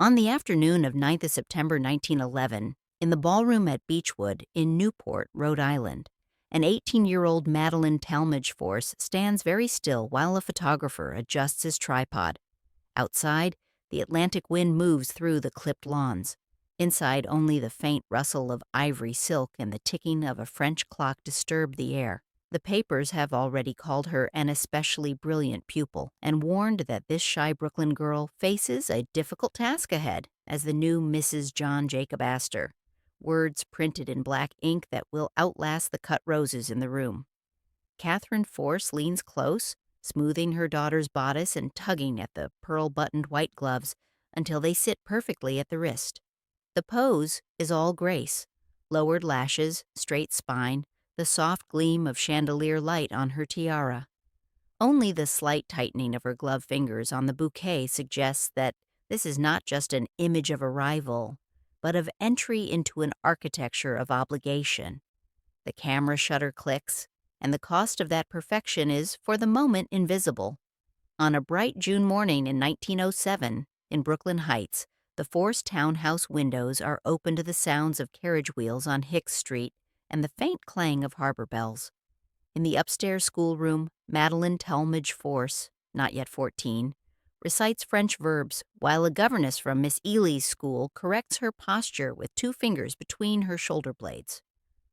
On the afternoon of 9th of September 1911, in the ballroom at Beechwood in Newport, Rhode Island, an 18-year-old Madeleine Talmadge Force stands very still while a photographer adjusts his tripod. Outside, the Atlantic wind moves through the clipped lawns. Inside, only the faint rustle of ivory silk and the ticking of a French clock disturb the air. The papers have already called her an especially brilliant pupil and warned that this shy Brooklyn girl faces a difficult task ahead as the new Mrs. John Jacob Astor, words printed in black ink that will outlast the cut roses in the room. Catherine Force leans close, smoothing her daughter's bodice and tugging at the pearl-buttoned white gloves until they sit perfectly at the wrist. The pose is all grace, lowered lashes, straight spine, the soft gleam of chandelier light on her tiara. Only the slight tightening of her gloved fingers on the bouquet suggests that this is not just an image of arrival, but of entry into an architecture of obligation. The camera shutter clicks, and the cost of that perfection is, for the moment, invisible. On a bright June morning in 1907, in Brooklyn Heights, the Force townhouse windows are open to the sounds of carriage wheels on Hicks Street and the faint clang of harbor bells. In the upstairs schoolroom, Madeleine Talmadge Force, not yet 14, recites French verbs, while a governess from Miss Ely's school corrects her posture with 2 fingers between her shoulder blades.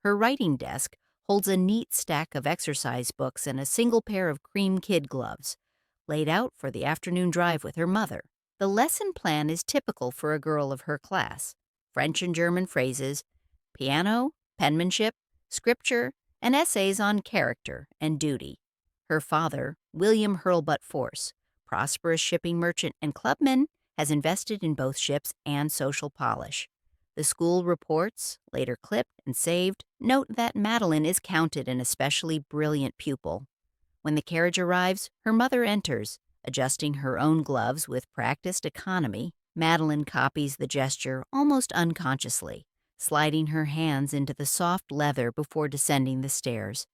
Her writing desk holds a neat stack of exercise books and a single pair of cream kid gloves, laid out for the afternoon drive with her mother. The lesson plan is typical for a girl of her class: French and German phrases, piano, penmanship, scripture, and essays on character and duty. Her father, William Hurlbut Force, prosperous shipping merchant and clubman, has invested in both ships and social polish. The school reports, later clipped and saved, note that Madeleine is counted an especially brilliant pupil. When the carriage arrives, her mother enters. Adjusting her own gloves with practiced economy, Madeleine copies the gesture almost unconsciously, sliding her hands into the soft leather before descending the stairs.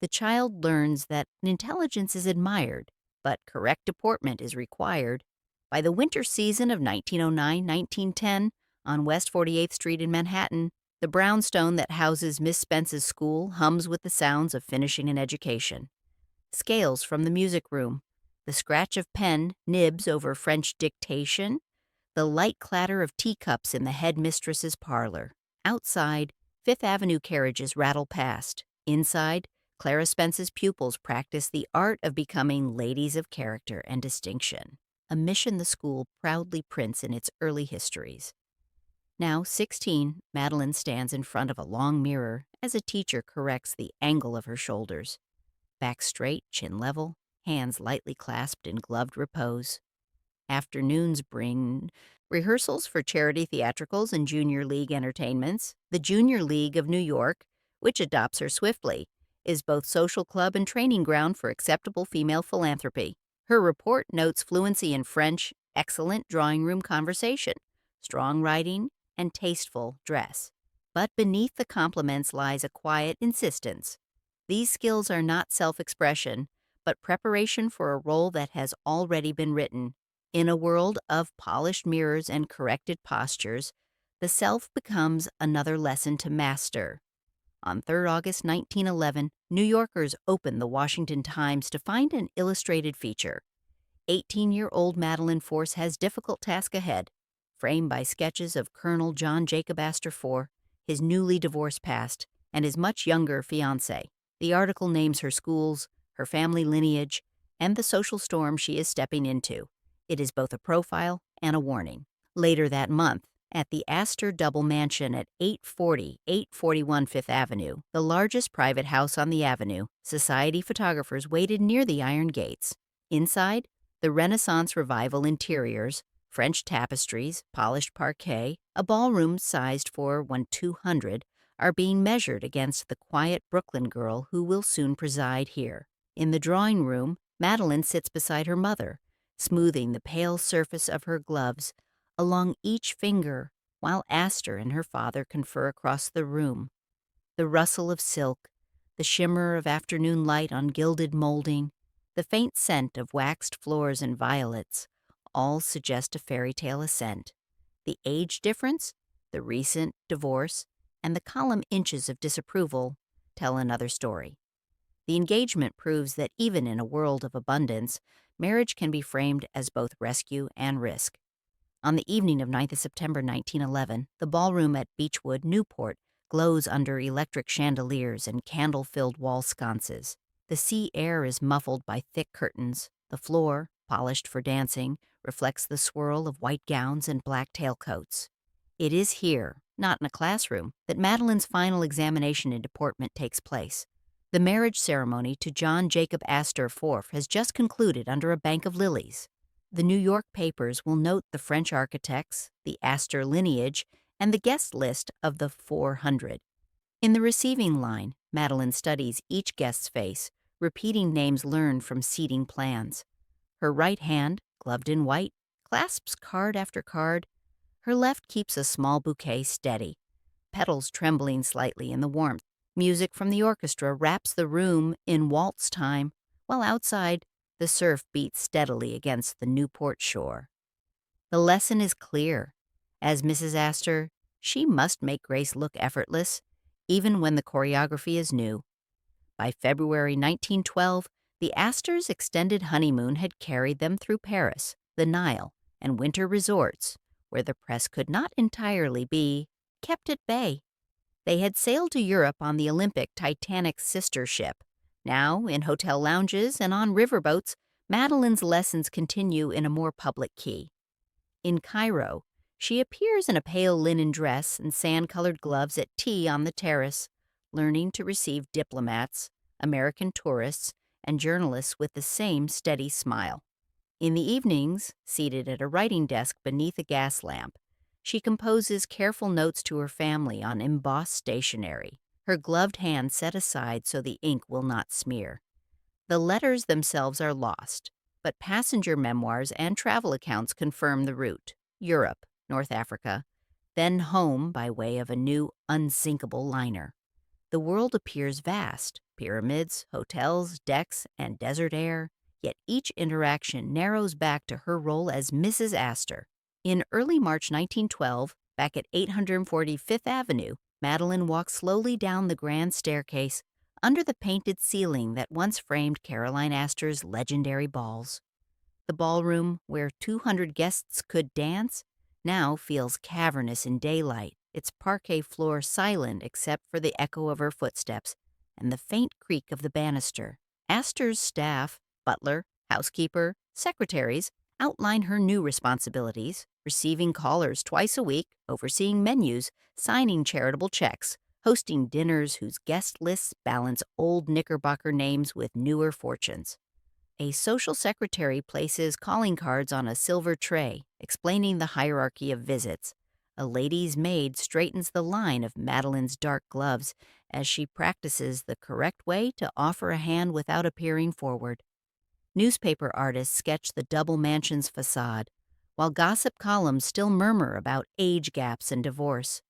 The child learns that intelligence is admired, but correct deportment is required. By the winter season of 1909-1910, on West 48th Street in Manhattan, the brownstone that houses Miss Spence's school hums with the sounds of finishing an education. Scales from the music room, the scratch of pen nibs over French dictation, the light clatter of teacups in the headmistress's parlor. Outside, Fifth Avenue carriages rattle past. Inside, Clara Spence's pupils practice the art of becoming ladies of character and distinction, a mission the school proudly prints in its early histories. Now 16, Madeleine stands in front of a long mirror as a teacher corrects the angle of her shoulders. Back straight, chin level, hands lightly clasped in gloved repose. Afternoons bring rehearsals for charity theatricals and junior league entertainments. The Junior League of New York, which adopts her swiftly, is both social club and training ground for acceptable female philanthropy. Her report notes fluency in French, excellent drawing room conversation, strong writing, and tasteful dress. But beneath the compliments lies a quiet insistence. These skills are not self-expression, but preparation for a role that has already been written. In a world of polished mirrors and corrected postures, the self becomes another lesson to master. On 3 August 1911, New Yorkers opened the Washington Times to find an illustrated feature. 18-year-old Madeleine Force has difficult task ahead, framed by sketches of Colonel John Jacob Astor IV, his newly divorced past, and his much younger fiancé. The article names her schools, her family lineage, and the social storm she is stepping into. It is both a profile and a warning. Later that month, at the Astor Double Mansion at 841 Fifth Avenue, the largest private house on the avenue, society photographers waited near the iron gates. Inside, the Renaissance Revival interiors, French tapestries, polished parquet, a ballroom sized for 1/200, are being measured against the quiet Brooklyn girl who will soon preside here. In the drawing room, Madeleine sits beside her mother, smoothing the pale surface of her gloves along each finger, while Astor and her father confer across the room. The rustle of silk, the shimmer of afternoon light on gilded molding, the faint scent of waxed floors and violets, all suggest a fairy tale ascent. The age difference, the recent divorce, and the column inches of disapproval tell another story. The engagement proves that even in a world of abundance, marriage can be framed as both rescue and risk. On the evening of 9th of September 1911, the ballroom at Beechwood, Newport, glows under electric chandeliers and candle-filled wall sconces. The sea air is muffled by thick curtains. The floor, polished for dancing, reflects the swirl of white gowns and black tailcoats. It is here, not in a classroom, that Madeleine's final examination in deportment takes place. The marriage ceremony to John Jacob Astor IV has just concluded under a bank of lilies. The New York papers will note the French architects, the Astor lineage, and the guest list of the 400. In the receiving line, Madeleine studies each guest's face, repeating names learned from seating plans. Her right hand, gloved in white, clasps card after card. Her left keeps a small bouquet steady, petals trembling slightly in the warmth. Music from the orchestra wraps the room in waltz time, while outside, the surf beats steadily against the Newport shore. The lesson is clear. As Mrs. Astor, she must make grace look effortless, even when the choreography is new. By February 1912, the Astors' extended honeymoon had carried them through Paris, the Nile, and winter resorts, where the press could not entirely be kept at bay. They had sailed to Europe on the Olympic Titanic sister ship. Now, in hotel lounges and on riverboats, Madeleine's lessons continue in a more public key. In Cairo, she appears in a pale linen dress and sand-colored gloves at tea on the terrace, learning to receive diplomats, American tourists, and journalists with the same steady smile. In the evenings, seated at a writing desk beneath a gas lamp, she composes careful notes to her family on embossed stationery, her gloved hand set aside so the ink will not smear. The letters themselves are lost, but passenger memoirs and travel accounts confirm the route: Europe, North Africa, then home by way of a new, unsinkable liner. The world appears vast: pyramids, hotels, decks, and desert air, yet each interaction narrows back to her role as Mrs. Astor. In early March 1912, back at 840 Fifth Avenue, Madeleine walks slowly down the grand staircase under the painted ceiling that once framed Caroline Astor's legendary balls. The ballroom, where 200 guests could dance, now feels cavernous in daylight, its parquet floor silent except for the echo of her footsteps and the faint creak of the banister. Astor's staff, butler, housekeeper, secretaries, outline her new responsibilities: receiving callers twice a week, overseeing menus, signing charitable checks, hosting dinners whose guest lists balance old Knickerbocker names with newer fortunes. A social secretary places calling cards on a silver tray, explaining the hierarchy of visits. A lady's maid straightens the line of Madeleine's dark gloves as she practices the correct way to offer a hand without appearing forward. Newspaper artists sketch the double mansion's facade, while gossip columns still murmur about age gaps and divorce.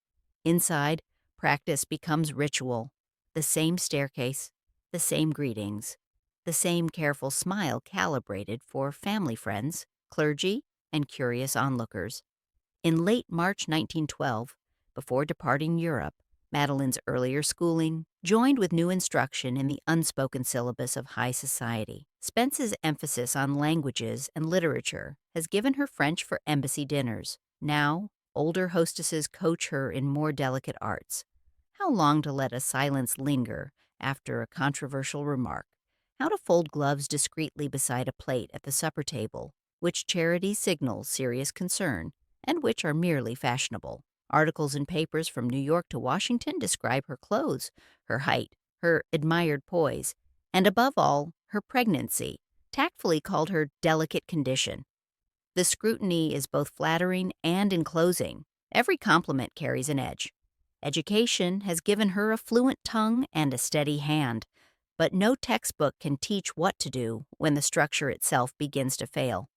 Inside, practice becomes ritual: the same staircase, the same greetings, the same careful smile calibrated for family friends, clergy, and curious onlookers. In late March 1912, before departing Europe, Madeleine's earlier schooling, joined with new instruction in the unspoken syllabus of high society. Spence's emphasis on languages and literature has given her French for embassy dinners. Now, older hostesses coach her in more delicate arts: how long to let a silence linger after a controversial remark, how to fold gloves discreetly beside a plate at the supper table, which charities signal serious concern and which are merely fashionable. Articles in papers from New York to Washington describe her clothes, her height, her admired poise, and above all, her pregnancy, tactfully called her delicate condition. The scrutiny is both flattering and enclosing. Every compliment carries an edge. Education has given her a fluent tongue and a steady hand, but no textbook can teach what to do when the structure itself begins to fail.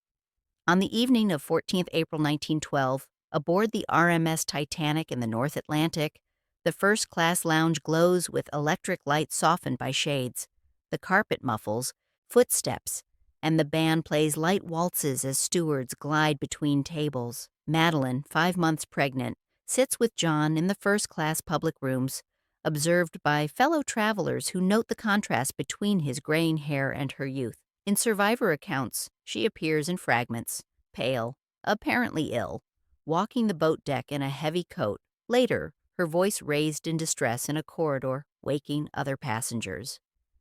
On the evening of 14th April 1912, aboard the RMS Titanic in the North Atlantic, the first-class lounge glows with electric light softened by shades. The carpet muffles footsteps, and the band plays light waltzes as stewards glide between tables. Madeleine, 5 months pregnant, sits with John in the first-class public rooms, observed by fellow travelers who note the contrast between his graying hair and her youth. In survivor accounts, she appears in fragments, pale, apparently ill, walking the boat deck in a heavy coat. Later, her voice raised in distress in a corridor, waking other passengers.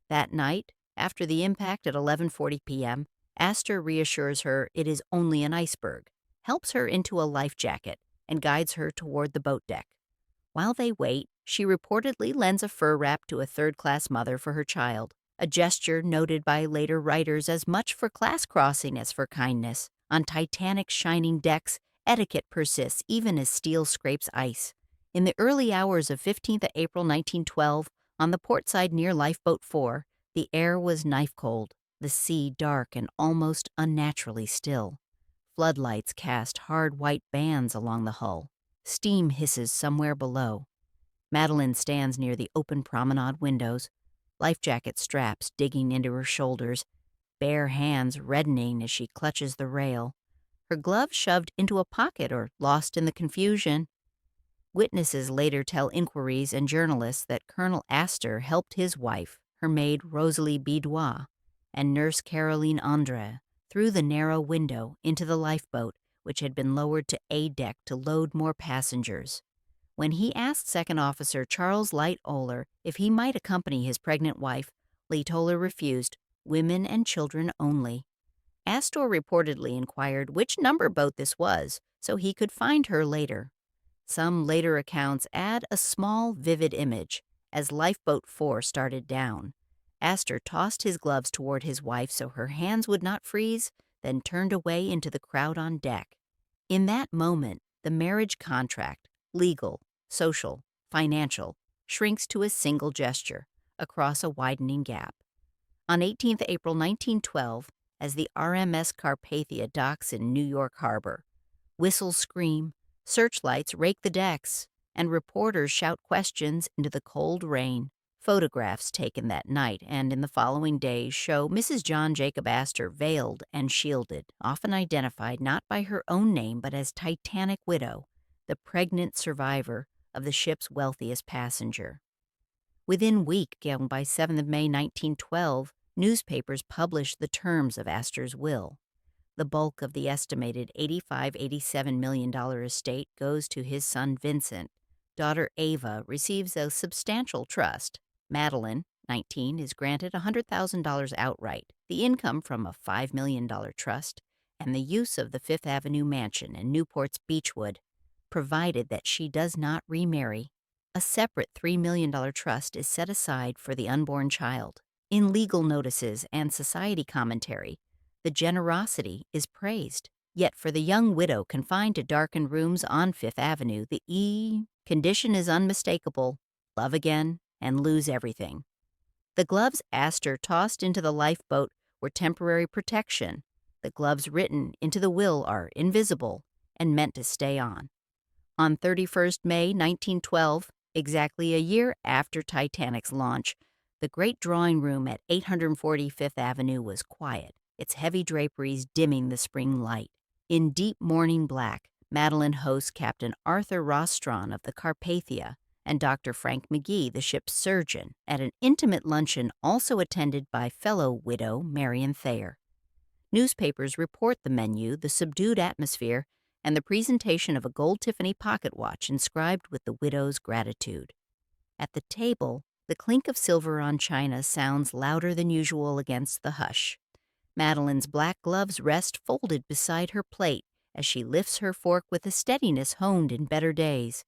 That night, after the impact at 11:40 p.m., Astor reassures her it is only an iceberg, helps her into a life jacket, and guides her toward the boat deck. While they wait, she reportedly lends a fur wrap to a third-class mother for her child, a gesture noted by later writers as much for class crossing as for kindness. On Titanic's shining decks, etiquette persists even as steel scrapes ice. In the early hours of 15th April 1912, on the port side near Lifeboat 4, the air was knife-cold, the sea dark and almost unnaturally still. Floodlights cast hard white bands along the hull. Steam hisses somewhere below. Madeleine stands near the open promenade windows, life jacket straps digging into her shoulders, bare hands reddening as she clutches the rail, her gloves shoved into a pocket or lost in the confusion. Witnesses later tell inquiries and journalists that Colonel Astor helped his wife, her maid Rosalie Bidois, and nurse Caroline Andre through the narrow window into the lifeboat, which had been lowered to A deck to load more passengers. When he asked Second Officer Charles Light Oler if he might accompany his pregnant wife, Light Oler refused, women and children only. Astor reportedly inquired which number boat this was so he could find her later. Some later accounts add a small, vivid image. As Lifeboat 4 started down, Astor tossed his gloves toward his wife so her hands would not freeze, then turned away into the crowd on deck. In that moment, the marriage contract, legal, social, financial, shrinks to a single gesture across a widening gap. On 18th April 1912, as the RMS Carpathia docks in New York Harbor, whistles scream, searchlights rake the decks, and reporters shout questions into the cold rain. Photographs taken that night and in the following days show Mrs. John Jacob Astor veiled and shielded, often identified not by her own name but as Titanic Widow, the pregnant survivor of the ship's wealthiest passenger. Within week, by 7th of May 1912, newspapers published the terms of Astor's will. The bulk of the estimated $85–87 million estate goes to his son Vincent. Daughter Ava receives a substantial trust. Madeleine, 19, is granted $100,000 outright, the income from a $5 million trust, and the use of the Fifth Avenue mansion in Newport's Beechwood, provided that she does not remarry. A separate $3 million trust is set aside for the unborn child. In legal notices and society commentary, the generosity is praised. Yet for the young widow confined to darkened rooms on Fifth Avenue, the condition is unmistakable: love again and lose everything. The gloves Astor tossed into the lifeboat were temporary protection. The gloves written into the will are invisible and meant to stay on. On 31st May 1912, exactly a year after Titanic's launch, the great drawing room at 840 Fifth Avenue was quiet, its heavy draperies dimming the spring light. In deep mourning black, Madeleine hosts Captain Arthur Rostron of the Carpathia and Dr. Frank McGee, the ship's surgeon, at an intimate luncheon also attended by fellow widow Marion Thayer. Newspapers report the menu, the subdued atmosphere, and the presentation of a gold Tiffany pocket watch inscribed with the widow's gratitude. At the table, the clink of silver on china sounds louder than usual against the hush. Madeleine's black gloves rest folded beside her plate as she lifts her fork with a steadiness honed in better days.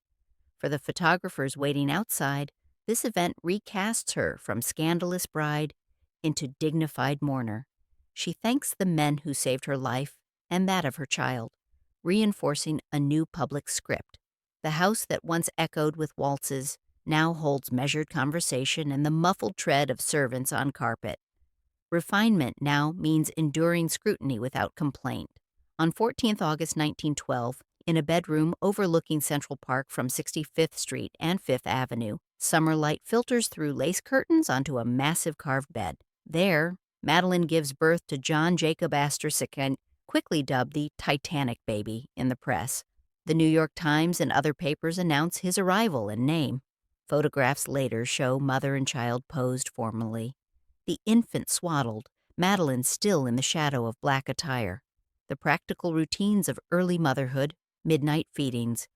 For the photographers waiting outside, this event recasts her from scandalous bride into dignified mourner. She thanks the men who saved her life and that of her child, reinforcing a new public script. The house that once echoed with waltzes now holds measured conversation and the muffled tread of servants on carpet. Refinement now means enduring scrutiny without complaint. On 14th August 1912, in a bedroom overlooking Central Park from 65th Street and Fifth Avenue, summer light filters through lace curtains onto a massive carved bed. There, Madeleine gives birth to John Jacob Astor II, quickly dubbed the Titanic baby in the press. The New York Times and other papers announce his arrival and name. Photographs later show mother and child posed formally. The infant swaddled, Madeleine still in the shadow of black attire. The practical routines of early motherhood, midnight feedings,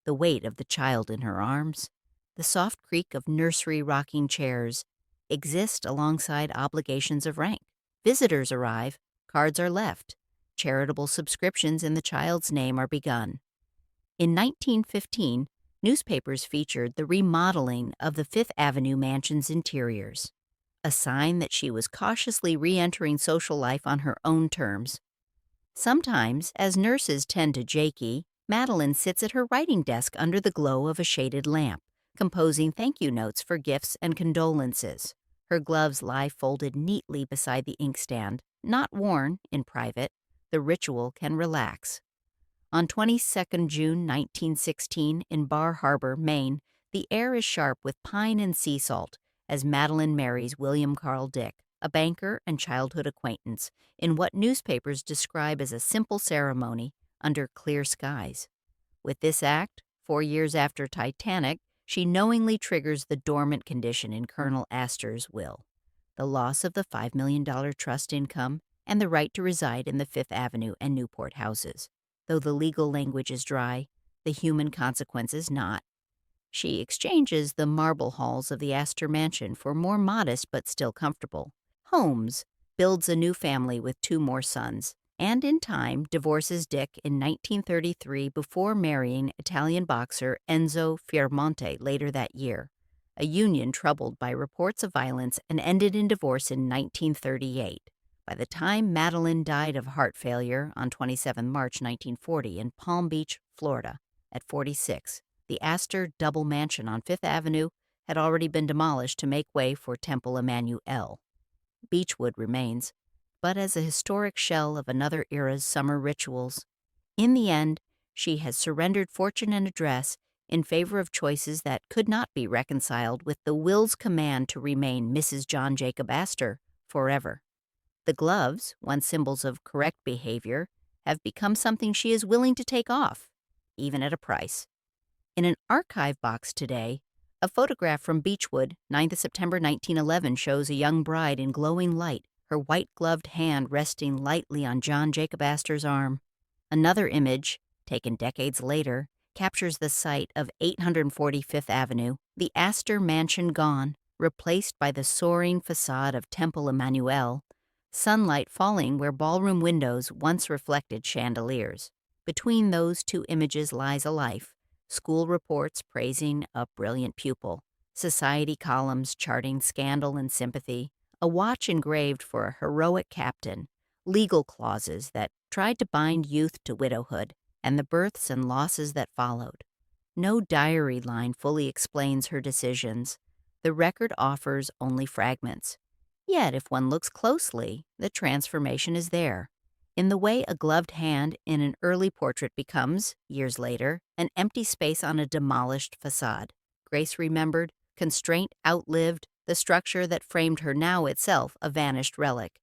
the weight of the child in her arms, the soft creak of nursery rocking chairs exist alongside obligations of rank. Visitors arrive, cards are left, charitable subscriptions in the child's name are begun. In 1915, newspapers featured the remodeling of the Fifth Avenue mansion's interiors, a sign that she was cautiously re-entering social life on her own terms. Sometimes, as nurses tend to Jakey, Madeleine sits at her writing desk under the glow of a shaded lamp, composing thank you notes for gifts and condolences. Her gloves lie folded neatly beside the inkstand, not worn in private. The ritual can relax. On 22 June 1916, in Bar Harbor, Maine, the air is sharp with pine and sea salt as Madeleine marries William Carl Dick, a banker and childhood acquaintance, in what newspapers describe as a simple ceremony under clear skies. With this act, 4 years after Titanic, she knowingly triggers the dormant condition in Colonel Astor's will, the loss of the $5 million trust income and the right to reside in the Fifth Avenue and Newport houses. Though the legal language is dry, the human consequences not. She exchanges the marble halls of the Astor mansion for more modest but still comfortable homes, builds a new family with 2 more sons, and in time divorces Dick in 1933 before marrying Italian boxer Enzo Fiermonte later that year, a union troubled by reports of violence and ended in divorce in 1938. By the time Madeleine died of heart failure on 27 March 1940 in Palm Beach, Florida, at 46, the Astor double mansion on Fifth Avenue had already been demolished to make way for Temple Emmanuel. Beechwood remains, but as a historic shell of another era's summer rituals. In the end, she has surrendered fortune and address in favor of choices that could not be reconciled with the will's command to remain Mrs. John Jacob Astor forever. The gloves, once symbols of correct behavior, have become something she is willing to take off, even at a price. In an archive box today, a photograph from Beechwood, 9th September 1911, shows a young bride in glowing light, her white-gloved hand resting lightly on John Jacob Astor's arm. Another image, taken decades later, captures the site of 840 Fifth Avenue, the Astor mansion gone, replaced by the soaring facade of Temple Emmanuel, sunlight falling where ballroom windows once reflected chandeliers. Between those 2 images lies a life, school reports praising a brilliant pupil, society columns charting scandal and sympathy, a watch engraved for a heroic captain, legal clauses that tried to bind youth to widowhood, and the births and losses that followed. No diary line fully explains her decisions. The record offers only fragments. Yet, if one looks closely, the transformation is there, in the way a gloved hand in an early portrait becomes, years later, an empty space on a demolished facade. Grace remembered, constraint outlived, the structure that framed her now itself a vanished relic.